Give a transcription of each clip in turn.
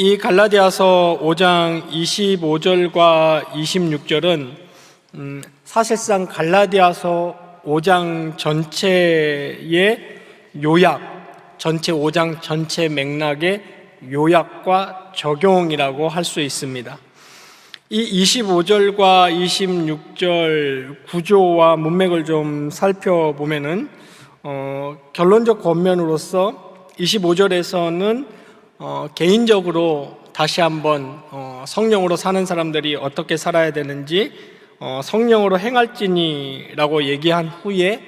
이 갈라디아서 5장 25절과 26절은 사실상 갈라디아서 5장 전체의 요약, 전체 5장 전체 맥락의 요약과 적용이라고 할 수 있습니다. 이 25절과 26절 구조와 문맥을 좀 살펴보면은 결론적 권면으로서 25절에서는 개인적으로 다시 한번 성령으로 사는 사람들이 어떻게 살아야 되는지 성령으로 행할지니라고 얘기한 후에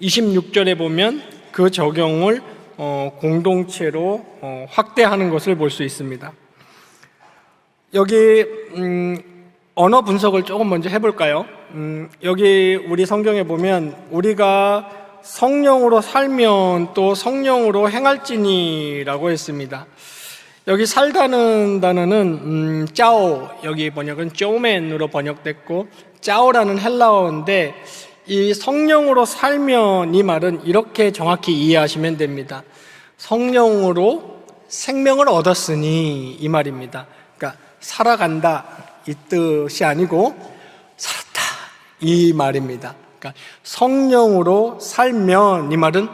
26절에 보면 그 적용을 공동체로 확대하는 것을 볼 수 있습니다. 여기 언어 분석을 조금 먼저 해볼까요? 여기 우리 성경에 보면 우리가 성령으로 살면 또 성령으로 행할지니라고 했습니다. 여기 살다는 단어는 짜오, 여기 번역은 쪼맨으로 번역됐고 짜오라는 헬라어인데 이 성령으로 살면 이 말은 이렇게 정확히 이해하시면 됩니다. 성령으로 생명을 얻었으니 이 말입니다. 그러니까 살아간다 이 뜻이 아니고 살았다 이 말입니다. 그러니까 성령으로 살면 이 말은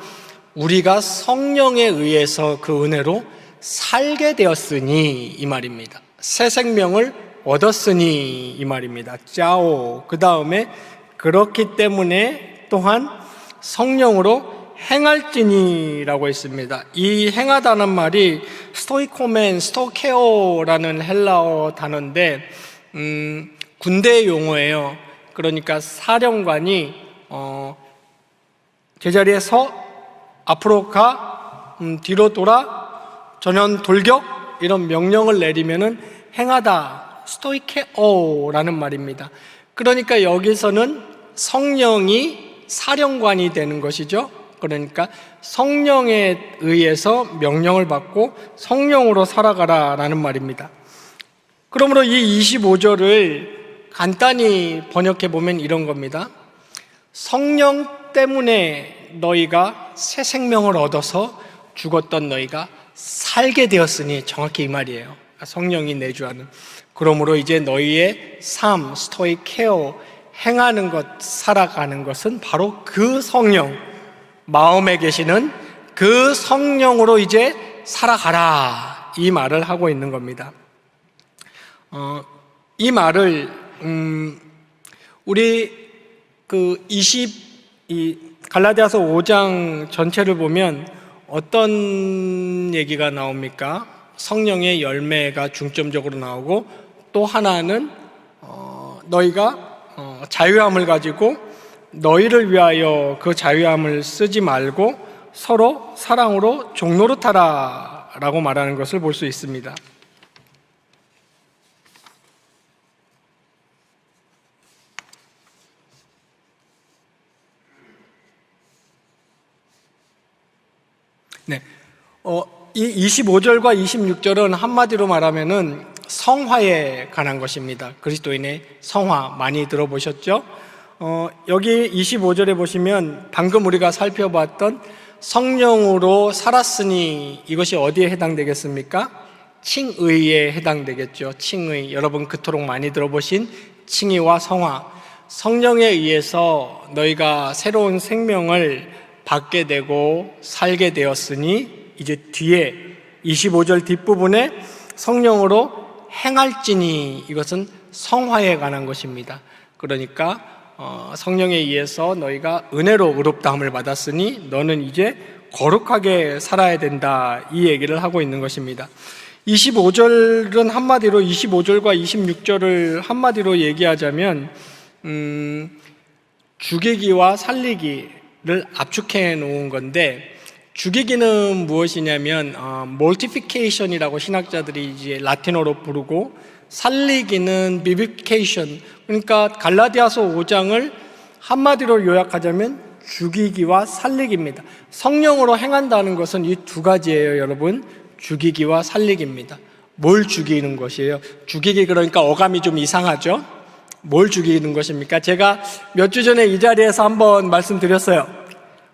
우리가 성령에 의해서 그 은혜로 살게 되었으니 이 말입니다. 새 생명을 얻었으니 이 말입니다. 짜오. 그 다음에 그렇기 때문에 또한 성령으로 행할지니라고 했습니다. 이 행하다는 말이 스토이코멘, 스토케오라는 헬라어 단어인데 군대 용어예요. 그러니까 사령관이 제자리에 서 앞으로 가 뒤로 돌아 전연 돌격 이런 명령을 내리면은 행하다 스토이케오라는 말입니다. 그러니까 여기서는 성령이 사령관이 되는 것이죠. 그러니까 성령에 의해서 명령을 받고 성령으로 살아가라라는 말입니다. 그러므로 이 25절을 간단히 번역해 보면 이런 겁니다. 성령 때문에 너희가 새 생명을 얻어서 죽었던 너희가 살게 되었으니 정확히 이 말이에요. 성령이 내주하는. 그러므로 이제 너희의 삶, 스토이케오, 행하는 것, 살아가는 것은 바로 그 성령, 마음에 계시는 그 성령으로 이제 살아가라 이 말을 하고 있는 겁니다. 이 말을 우리 갈라디아서 5장 전체를 보면 어떤 얘기가 나옵니까? 성령의 열매가 중점적으로 나오고 또 하나는 너희가 자유함을 가지고 너희를 위하여 그 자유함을 쓰지 말고 서로 사랑으로 종노릇하라 라고 말하는 것을 볼 수 있습니다. 네, 이 25절과 26절은 한마디로 말하면은 성화에 관한 것입니다. 그리스도인의 성화 많이 들어보셨죠? 여기 25절에 보시면 방금 우리가 살펴봤던 성령으로 살았으니 이것이 어디에 해당되겠습니까? 칭의에 해당되겠죠. 칭의. 여러분 그토록 많이 들어보신 칭의와 성화. 성령에 의해서 너희가 새로운 생명을 받게 되고 살게 되었으니 이제 뒤에 25절 뒷부분에 성령으로 행할지니 이것은 성화에 관한 것입니다. 그러니까 성령에 의해서 너희가 은혜로 의롭다함을 받았으니 너는 이제 거룩하게 살아야 된다 이 얘기를 하고 있는 것입니다. 25절은 한마디로 25절과 26절을 한마디로 얘기하자면 죽이기와 살리기를 압축해 놓은 건데 죽이기는 무엇이냐면 multiplication이라고 신학자들이 이제 라틴어로 부르고 살리기는 vivification. 그러니까 갈라디아서 5장을 한마디로 요약하자면 죽이기와 살리기입니다. 성령으로 행한다는 것은 이 두 가지예요, 여러분. 죽이기와 살리기입니다. 뭘 죽이는 것이에요? 죽이기 그러니까 어감이 좀 이상하죠? 뭘 죽이는 것입니까? 제가 몇 주 전에 이 자리에서 한번 말씀드렸어요.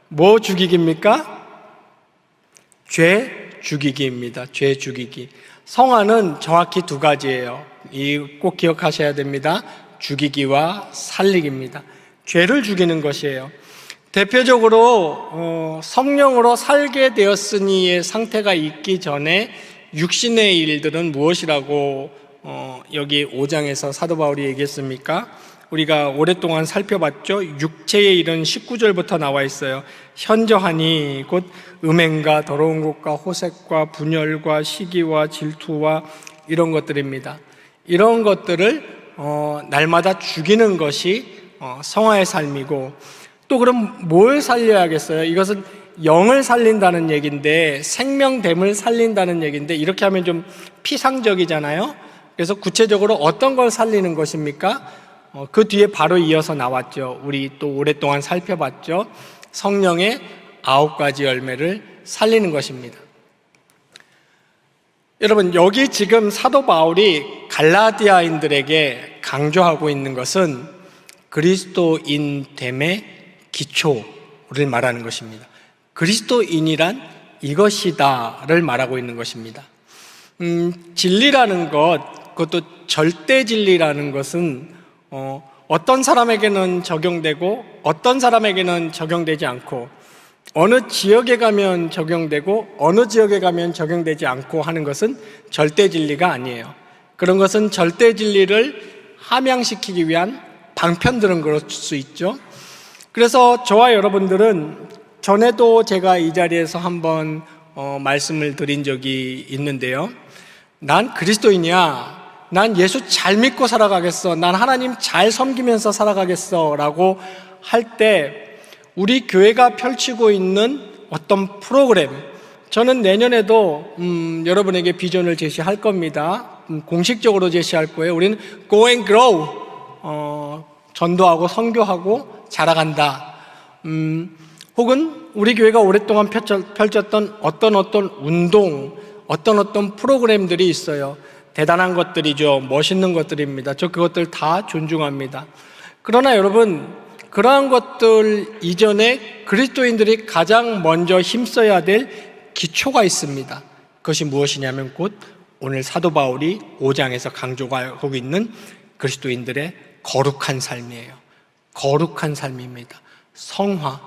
뭐 죽이기입니까? 죄 죽이기입니다. 죄 죽이기. 성화는 정확히 두 가지예요. 꼭 기억하셔야 됩니다. 죽이기와 살리기입니다. 죄를 죽이는 것이에요. 대표적으로 성령으로 살게 되었으니의 상태가 있기 전에 육신의 일들은 무엇이라고 여기 5장에서 사도 바울이 얘기했습니까? 우리가 오랫동안 살펴봤죠. 육체의 일은 19절부터 나와 있어요. 현저하니 곧 음행과 더러운 것과 호색과 분열과 시기와 질투와 이런 것들입니다. 이런 것들을 날마다 죽이는 것이 성화의 삶이고, 또 그럼 뭘 살려야겠어요? 이것은 영을 살린다는 얘기인데, 생명됨을 살린다는 얘기인데, 이렇게 하면 좀 피상적이잖아요. 그래서 구체적으로 어떤 걸 살리는 것입니까? 그 뒤에 바로 이어서 나왔죠. 우리 또 오랫동안 살펴봤죠. 성령의 9가지 열매를 살리는 것입니다. 여러분, 여기 지금 사도 바울이 갈라디아인들에게 강조하고 있는 것은 그리스도인됨의 기초를 말하는 것입니다. 그리스도인이란 이것이다를 말하고 있는 것입니다. 진리라는 것, 그것도 절대 진리라는 것은 어떤 사람에게는 적용되고 어떤 사람에게는 적용되지 않고, 어느 지역에 가면 적용되고 어느 지역에 가면 적용되지 않고 하는 것은 절대 진리가 아니에요. 그런 것은 절대 진리를 함양시키기 위한 방편들은 그럴 수 있죠. 그래서 저와 여러분들은, 전에도 제가 이 자리에서 한번 말씀을 드린 적이 있는데요. 난 그리스도인이야, 난 예수 잘 믿고 살아가겠어, 난 하나님 잘 섬기면서 살아가겠어 라고 할 때, 우리 교회가 펼치고 있는 어떤 프로그램, 저는 내년에도 여러분에게 비전을 제시할 겁니다. 공식적으로 제시할 거예요. 우리는 Go and Grow, 전도하고 선교하고 자라간다. 혹은 우리 교회가 오랫동안 펼쳤던 어떤 운동, 어떤 프로그램들이 있어요. 대단한 것들이죠. 멋있는 것들입니다. 저 그것들 다 존중합니다. 그러나 여러분, 그러한 것들 이전에 그리스도인들이 가장 먼저 힘써야 될 기초가 있습니다. 그것이 무엇이냐면 곧 오늘 사도 바울이 5장에서 강조하고 있는 그리스도인들의 거룩한 삶이에요. 거룩한 삶입니다. 성화,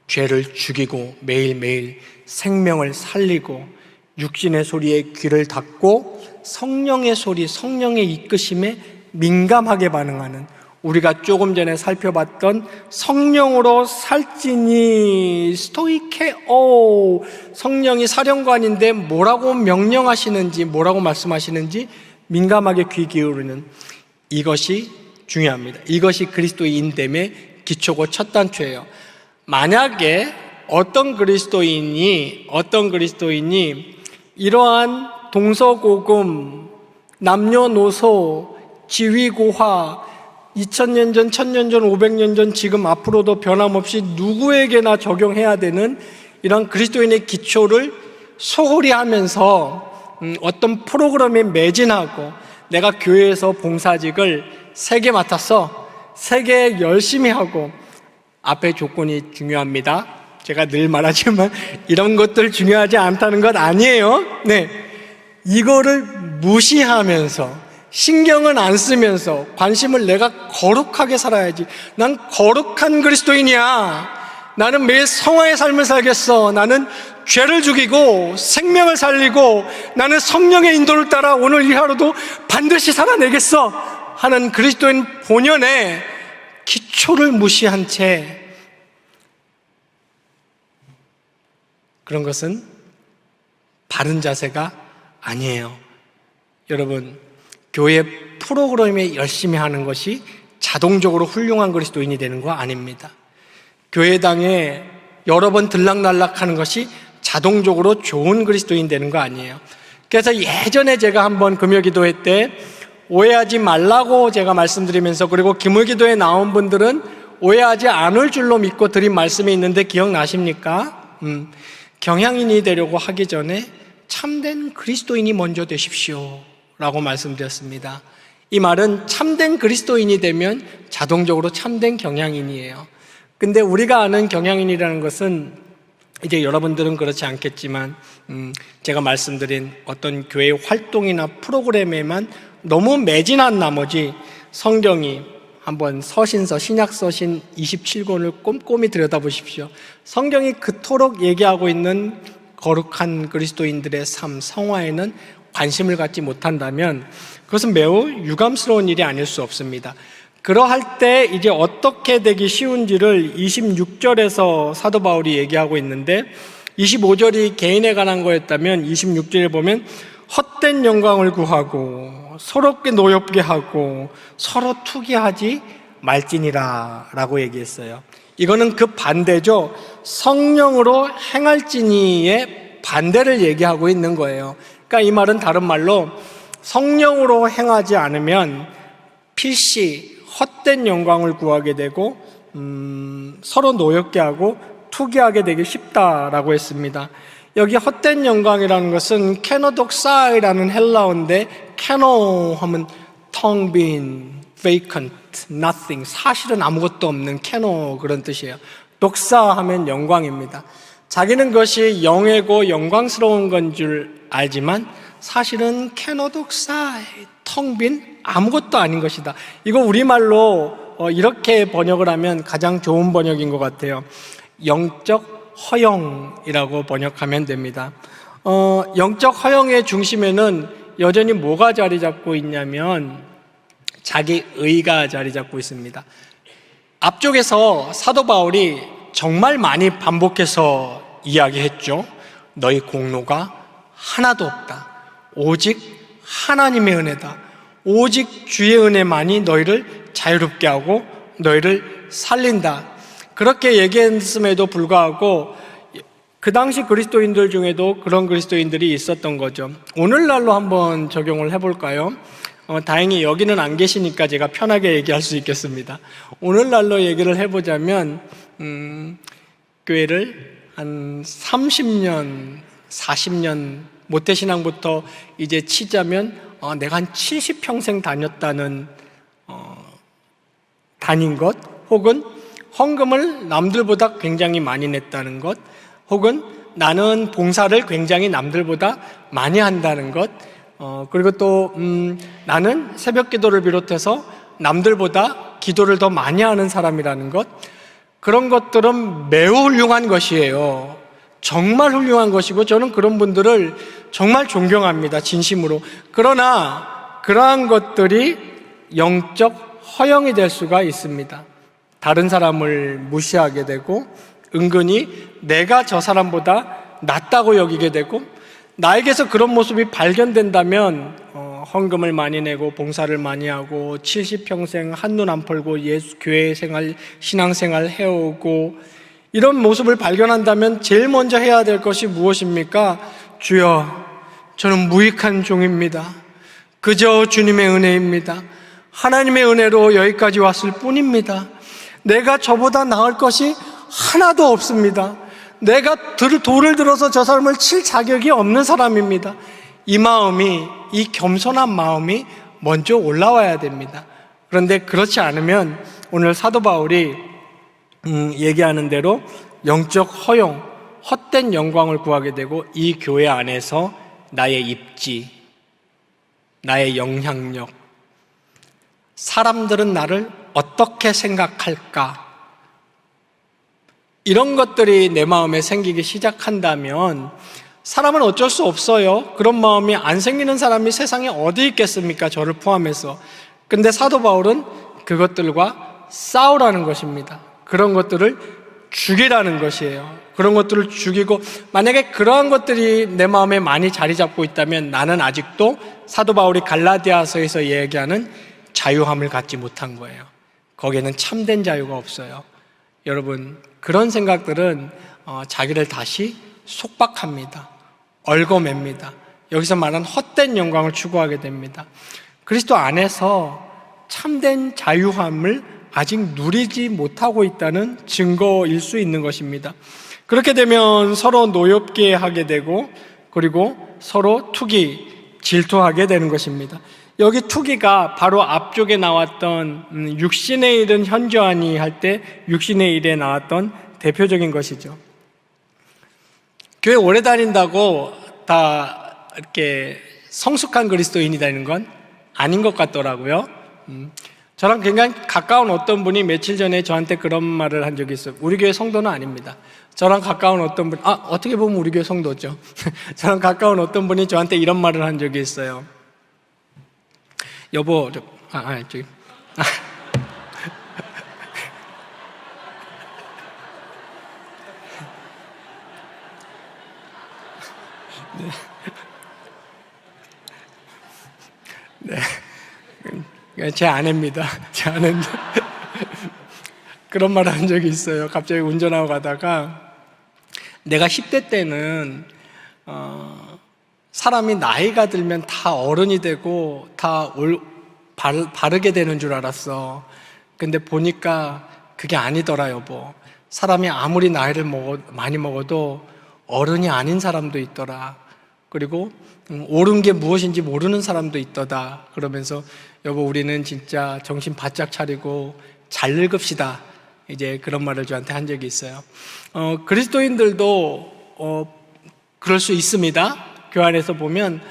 죄를 죽이고 매일매일 생명을 살리고 육신의 소리에 귀를 닫고 성령의 소리, 성령의 이끄심에 민감하게 반응하는, 우리가 조금 전에 살펴봤던 성령으로 살찌니 스토이케오, 성령이 사령관인데 뭐라고 명령하시는지, 뭐라고 말씀하시는지 민감하게 귀 기울이는, 이것이 중요합니다. 이것이 그리스도인됨의 기초고 첫 단추예요. 만약에 어떤 그리스도인이 이러한 동서고금, 남녀노소, 지위고하, 2000년 전, 1000년 전, 500년 전, 지금 앞으로도 변함없이 누구에게나 적용해야 되는 이런 그리스도인의 기초를 소홀히 하면서 어떤 프로그램에 매진하고, 내가 교회에서 봉사직을 3개 맡았어, 3개 열심히 하고, 앞에 조건이 중요합니다. 제가 늘 말하지만 이런 것들 중요하지 않다는 것 아니에요. 네, 이거를 무시하면서, 신경은 안 쓰면서, 관심을 내가 거룩하게 살아야지, 난 거룩한 그리스도인이야, 나는 매일 성화의 삶을 살겠어, 나는 죄를 죽이고 생명을 살리고 나는 성령의 인도를 따라 오늘 이 하루도 반드시 살아내겠어 하는 그리스도인 본연의 기초를 무시한 채, 그런 것은 바른 자세가 아니에요. 여러분, 교회 프로그램에 열심히 하는 것이 자동적으로 훌륭한 그리스도인이 되는 거 아닙니다. 교회당에 여러 번 들락날락하는 것이 자동적으로 좋은 그리스도인 되는 거 아니에요. 그래서 예전에 제가 한번 금요기도회 때 오해하지 말라고 제가 말씀드리면서, 그리고 금요기도에 나온 분들은 오해하지 않을 줄로 믿고 드린 말씀이 있는데 기억나십니까? 경향인이 되려고 하기 전에 참된 그리스도인이 먼저 되십시오 라고 말씀드렸습니다. 이 말은 참된 그리스도인이 되면 자동적으로 참된 경향인이에요. 근데 우리가 아는 경향인이라는 것은 이제 여러분들은 그렇지 않겠지만 제가 말씀드린 어떤 교회 활동이나 프로그램에만 너무 매진한 나머지 성경이 한번 서신서, 신약서신 27권을 꼼꼼히 들여다보십시오. 성경이 그토록 얘기하고 있는 거룩한 그리스도인들의 삶, 성화에는 관심을 갖지 못한다면 그것은 매우 유감스러운 일이 아닐 수 없습니다. 그러할 때 이제 어떻게 되기 쉬운지를 26절에서 사도 바울이 얘기하고 있는데 25절이 개인에 관한 거였다면 26절에 보면 헛된 영광을 구하고 서럽게 노엽게 하고 서로 투기하지 말지니라 라고 얘기했어요. 이거는 그 반대죠. 성령으로 행할지니의 반대를 얘기하고 있는 거예요. 그러니까 이 말은 다른 말로 성령으로 행하지 않으면 필시 헛된 영광을 구하게 되고 서로 노엽게 하고 투기하게 되기 쉽다라고 했습니다. 여기 헛된 영광이라는 것은 케노독사이라는 헬라어인데 케노 하면 텅 빈, vacant, nothing, 사실은 아무것도 없는 케노 그런 뜻이에요. 독사 하면 영광입니다. 자기는 것이 영예고 영광스러운 건 줄 알지만 사실은 케노독사이, 텅 빈, 아무것도 아닌 것이다. 이거 우리말로 이렇게 번역을 하면 가장 좋은 번역인 것 같아요. 영적 허영이라고 번역하면 됩니다. 영적 허영의 중심에는 여전히 뭐가 자리 잡고 있냐면 자기 의가 자리 잡고 있습니다. 앞쪽에서 사도 바울이 정말 많이 반복해서 이야기했죠. 너희 공로가 하나도 없다. 오직 하나님의 은혜다. 오직 주의 은혜만이 너희를 자유롭게 하고 너희를 살린다. 그렇게 얘기했음에도 불구하고 그 당시 그리스도인들 중에도 그런 그리스도인들이 있었던 거죠. 오늘날로 한번 적용을 해볼까요? 다행히 여기는 안 계시니까 제가 편하게 얘기할 수 있겠습니다. 오늘날로 얘기를 해보자면 교회를 한 30년, 40년 모태신앙부터 이제 치자면 내가 한 70평생 다녔다는 다닌 것, 혹은 헌금을 남들보다 굉장히 많이 냈다는 것, 혹은 나는 봉사를 굉장히 남들보다 많이 한다는 것, 그리고 또 나는 새벽 기도를 비롯해서 남들보다 기도를 더 많이 하는 사람이라는 것, 그런 것들은 매우 훌륭한 것이에요. 정말 훌륭한 것이고 저는 그런 분들을 정말 존경합니다. 진심으로. 그러나 그러한 것들이 영적 허영이 될 수가 있습니다. 다른 사람을 무시하게 되고 은근히 내가 저 사람보다 낫다고 여기게 되고 나에게서 그런 모습이 발견된다면 헌금을 많이 내고 봉사를 많이 하고 70평생 한눈 안 펄고 교회 생활, 신앙생활 해오고 이런 모습을 발견한다면 제일 먼저 해야 될 것이 무엇입니까? 주여, 저는 무익한 종입니다. 그저 주님의 은혜입니다. 하나님의 은혜로 여기까지 왔을 뿐입니다. 내가 저보다 나을 것이 하나도 없습니다. 내가 돌을 들어서 저 사람을 칠 자격이 없는 사람입니다. 이 마음이, 이 겸손한 마음이 먼저 올라와야 됩니다. 그런데 그렇지 않으면 오늘 사도 바울이 얘기하는 대로 영적 허영, 헛된 영광을 구하게 되고 이 교회 안에서 나의 입지, 나의 영향력, 사람들은 나를 어떻게 생각할까? 이런 것들이 내 마음에 생기기 시작한다면 사람은 어쩔 수 없어요. 그런 마음이 안 생기는 사람이 세상에 어디 있겠습니까? 저를 포함해서. 근데 사도 바울은 그것들과 싸우라는 것입니다. 그런 것들을 죽이라는 것이에요. 그런 것들을 죽이고, 만약에 그러한 것들이 내 마음에 많이 자리 잡고 있다면 나는 아직도 사도 바울이 갈라디아서에서 얘기하는 자유함을 갖지 못한 거예요. 거기에는 참된 자유가 없어요. 여러분, 그런 생각들은 자기를 다시 속박합니다. 얽어맵니다. 여기서 말하는 헛된 영광을 추구하게 됩니다. 그리스도 안에서 참된 자유함을 아직 누리지 못하고 있다는 증거일 수 있는 것입니다. 그렇게 되면 서로 노엽게 하게 되고, 그리고 서로 투기, 질투하게 되는 것입니다. 여기 투기가 바로 앞쪽에 나왔던 육신의 일은 현저하니 할 때 육신의 일에 나왔던 대표적인 것이죠. 교회 오래 다닌다고 다 이렇게 성숙한 그리스도인이 되는 건 아닌 것 같더라고요. 저랑 굉장히 가까운 어떤 분이 며칠 전에 저한테 그런 말을 한 적이 있어요. 우리 교회 성도는 아닙니다. 저랑 가까운 어떤 분, 어떻게 보면 우리 교회 성도죠. 저랑 가까운 어떤 분이 저한테 이런 말을 한 적이 있어요. 여보, 저기. 네. 제 아내입니다. 제 아내인데. 그런 말을 한 적이 있어요. 갑자기 운전하고 가다가 내가 10대 때는 사람이 나이가 들면 다 어른이 되고 다 바르게 되는 줄 알았어. 근데 보니까 그게 아니더라, 여보. 사람이 아무리 나이를 많이 먹어도 어른이 아닌 사람도 있더라. 그리고 옳은 게 무엇인지 모르는 사람도 있더다. 그러면서 여보, 우리는 진짜 정신 바짝 차리고 잘 늙읍시다. 이제 그런 말을 저한테 한 적이 있어요. 그리스도인들도 그럴 수 있습니다. 교회 안에서 보면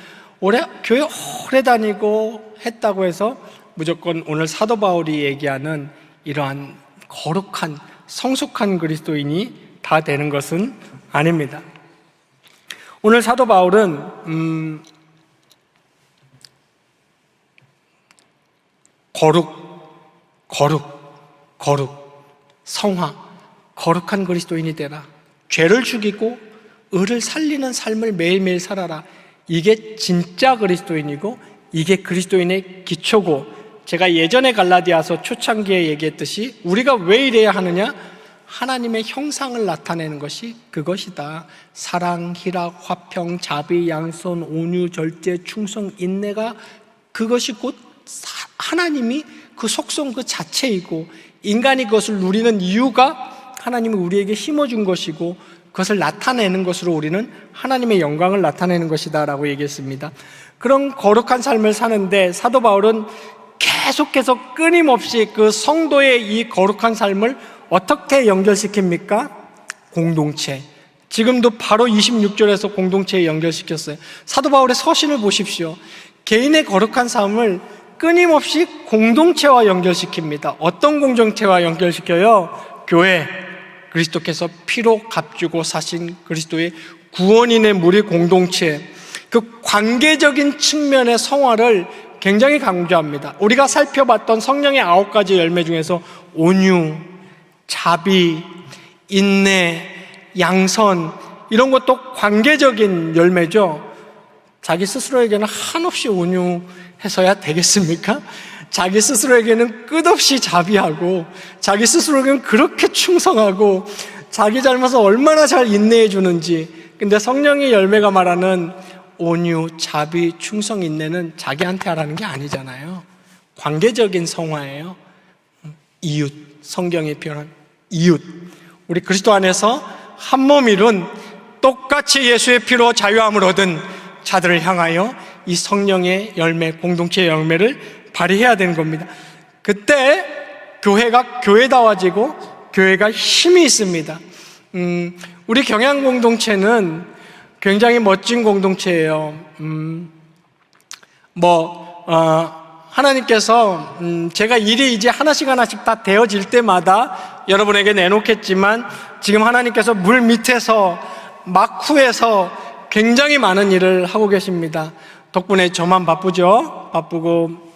교회 오래 다니고 했다고 해서 무조건 오늘 사도 바울이 얘기하는 이러한 거룩한 성숙한 그리스도인이 다 되는 것은 아닙니다. 오늘 사도 바울은 거룩, 성화, 거룩한 그리스도인이 되라. 죄를 죽이고 의를 살리는 삶을 매일매일 살아라. 이게 진짜 그리스도인이고 이게 그리스도인의 기초고, 제가 예전에 갈라디아서 초창기에 얘기했듯이 우리가 왜 이래야 하느냐? 하나님의 형상을 나타내는 것이 그것이다. 사랑, 희락, 화평, 자비, 양선, 온유, 절제, 충성, 인내가 그것이 곧 하나님이 그 속성 그 자체이고, 인간이 그것을 누리는 이유가 하나님이 우리에게 심어준 것이고, 그것을 나타내는 것으로 우리는 하나님의 영광을 나타내는 것이다 라고 얘기했습니다. 그런 거룩한 삶을 사는데 사도 바울은 계속해서 끊임없이 그 성도의 이 거룩한 삶을 어떻게 연결시킵니까? 공동체. 지금도 바로 26절에서 공동체에 연결시켰어요. 사도 바울의 서신을 보십시오. 개인의 거룩한 삶을 끊임없이 공동체와 연결시킵니다. 어떤 공동체와 연결시켜요? 교회, 그리스도께서 피로 값주고 사신 그리스도의 구원인의 무리 공동체, 그 관계적인 측면의 성화를 굉장히 강조합니다. 우리가 살펴봤던 성령의 9가지 열매 중에서 온유, 자비, 인내, 양선, 이런 것도 관계적인 열매죠. 자기 스스로에게는 한없이 온유해서야 되겠습니까? 자기 스스로에게는 끝없이 자비하고, 자기 스스로에게는 그렇게 충성하고, 자기 잘못을 얼마나 잘 인내해 주는지. 근데 성령의 열매가 말하는 온유, 자비, 충성, 인내는 자기한테 하라는 게 아니잖아요. 관계적인 성화예요. 이웃, 성경에 표현한 이웃. 우리 그리스도 안에서 한 몸 이룬 똑같이 예수의 피로 자유함을 얻은 자들을 향하여 이 성령의 열매, 공동체의 열매를 발휘해야 되는 겁니다. 그때 교회가 교회다워지고 교회가 힘이 있습니다. 우리 경양 공동체는 굉장히 멋진 공동체예요. 하나님께서 제가 일이 이제 하나씩 다 되어질 때마다 여러분에게 내놓겠지만, 지금 하나님께서 물 밑에서 막후에서 굉장히 많은 일을 하고 계십니다. 덕분에 저만 바쁘죠. 바쁘고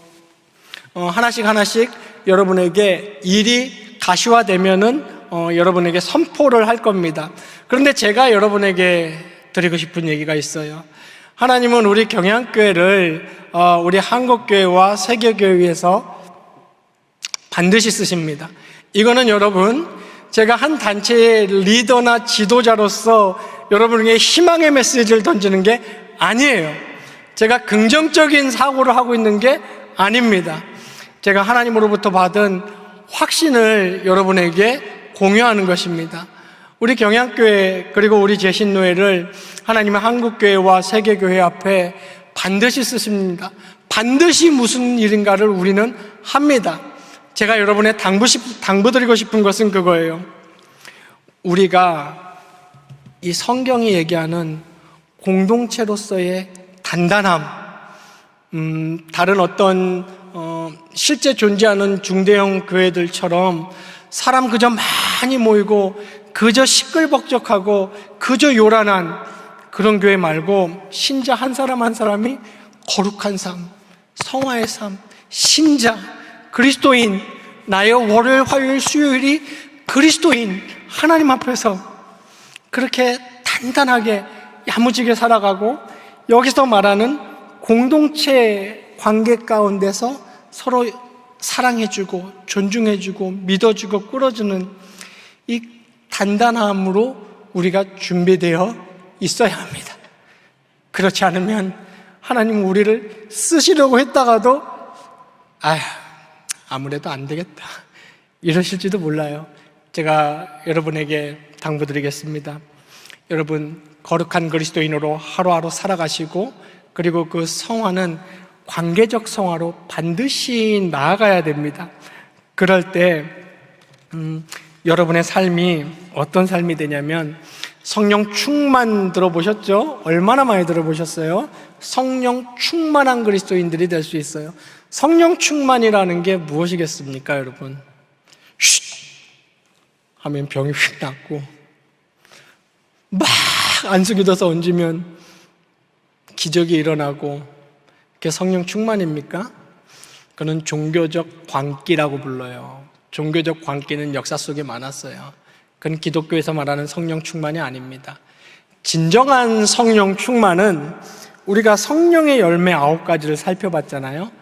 하나씩 여러분에게 일이 가시화되면은 여러분에게 선포를 할 겁니다. 그런데 제가 여러분에게 드리고 싶은 얘기가 있어요. 하나님은 우리 경양교회를 우리 한국교회와 세계교회에서 반드시 쓰십니다. 이거는 여러분, 제가 한 단체의 리더나 지도자로서 여러분에게 희망의 메시지를 던지는 게 아니에요. 제가 긍정적인 사고를 하고 있는 게 아닙니다. 제가 하나님으로부터 받은 확신을 여러분에게 공유하는 것입니다. 우리 경양교회 그리고 우리 제신노회를 하나님의 한국교회와 세계교회 앞에 반드시 쓰십니다. 반드시 무슨 일인가를 우리는 합니다. 제가 여러분의 당부드리고 싶은 것은 그거예요. 우리가 이 성경이 얘기하는 공동체로서의 단단함, 다른 어떤 실제 존재하는 중대형 교회들처럼 사람 그저 많이 모이고 그저 시끌벅적하고 그저 요란한 그런 교회 말고 신자 한 사람 한 사람이 거룩한 삶, 성화의 삶, 신자, 그리스도인, 나의 월요일, 화요일, 수요일이 그리스도인, 하나님 앞에서 그렇게 단단하게 야무지게 살아가고, 여기서 말하는 공동체 관계 가운데서 서로 사랑해주고 존중해주고 믿어주고 끌어주는 이 단단함으로 우리가 준비되어 있어야 합니다. 그렇지 않으면 하나님 우리를 쓰시려고 했다가도 아무래도 안 되겠다 이러실지도 몰라요. 제가 여러분에게 당부드리겠습니다. 여러분, 거룩한 그리스도인으로 하루하루 살아가시고, 그리고 그 성화는 관계적 성화로 반드시 나아가야 됩니다. 그럴 때 여러분의 삶이 어떤 삶이 되냐면, 성령 충만 들어보셨죠? 얼마나 많이 들어보셨어요? 성령 충만한 그리스도인들이 될 수 있어요. 성령 충만이라는 게 무엇이겠습니까, 여러분? 쉿! 하면 병이 휙 낫고, 막 안수기 둬서 얹으면 기적이 일어나고, 그게 성령 충만입니까? 그는 종교적 광기라고 불러요. 종교적 광기는 역사 속에 많았어요. 그건 기독교에서 말하는 성령 충만이 아닙니다. 진정한 성령 충만은 우리가 성령의 열매 9가지를 살펴봤잖아요.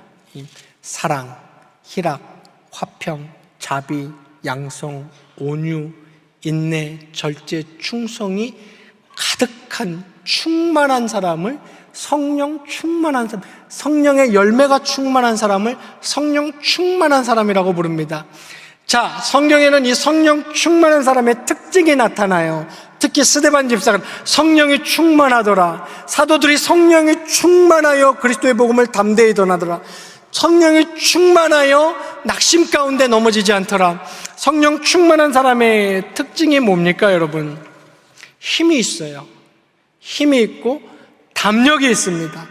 사랑, 희락, 화평, 자비, 양성, 온유, 인내, 절제, 충성이 가득한 충만한 사람을 성령 충만한 사람, 성령의 열매가 충만한 사람을 성령 충만한 사람이라고 부릅니다. 자, 성경에는 이 성령 충만한 사람의 특징이 나타나요. 특히 스데반 집사가 성령이 충만하더라, 사도들이 성령이 충만하여 그리스도의 복음을 담대히 전하더라, 성령이 충만하여 낙심 가운데 넘어지지 않더라. 성령 충만한 사람의 특징이 뭡니까, 여러분? 힘이 있어요. 힘이 있고 담력이 있습니다.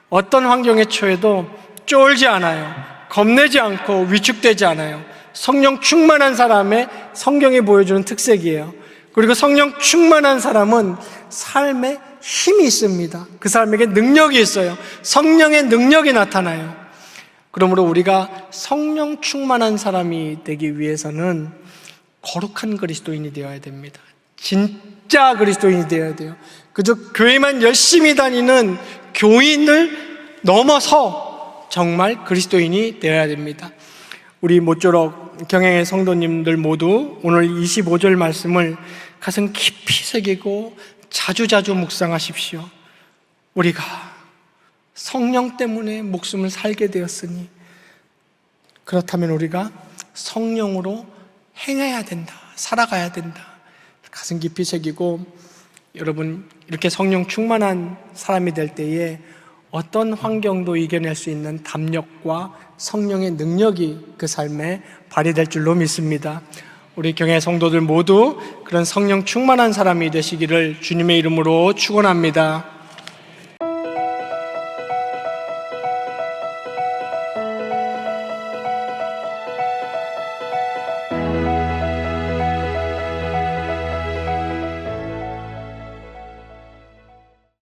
어떤 환경에 처해도 쫄지 않아요. 겁내지 않고 위축되지 않아요. 성령 충만한 사람의 성경이 보여주는 특색이에요. 그리고 성령 충만한 사람은 삶에 힘이 있습니다. 그 사람에게 능력이 있어요. 성령의 능력이 나타나요. 그러므로 우리가 성령 충만한 사람이 되기 위해서는 거룩한 그리스도인이 되어야 됩니다. 진짜 그리스도인이 되어야 돼요. 그저 교회만 열심히 다니는 교인을 넘어서 정말 그리스도인이 되어야 됩니다. 우리 모쪼록 경영의 성도님들 모두 오늘 25절 말씀을 가슴 깊이 새기고 자주자주 묵상하십시오. 우리가 성령 때문에 목숨을 살게 되었으니, 그렇다면 우리가 성령으로 행해야 된다, 살아가야 된다. 가슴 깊이 새기고, 여러분, 이렇게 성령 충만한 사람이 될 때에 어떤 환경도 이겨낼 수 있는 담력과 성령의 능력이 그 삶에 발휘될 줄로 믿습니다. 우리 경외 성도들 모두 그런 성령 충만한 사람이 되시기를 주님의 이름으로 축원합니다.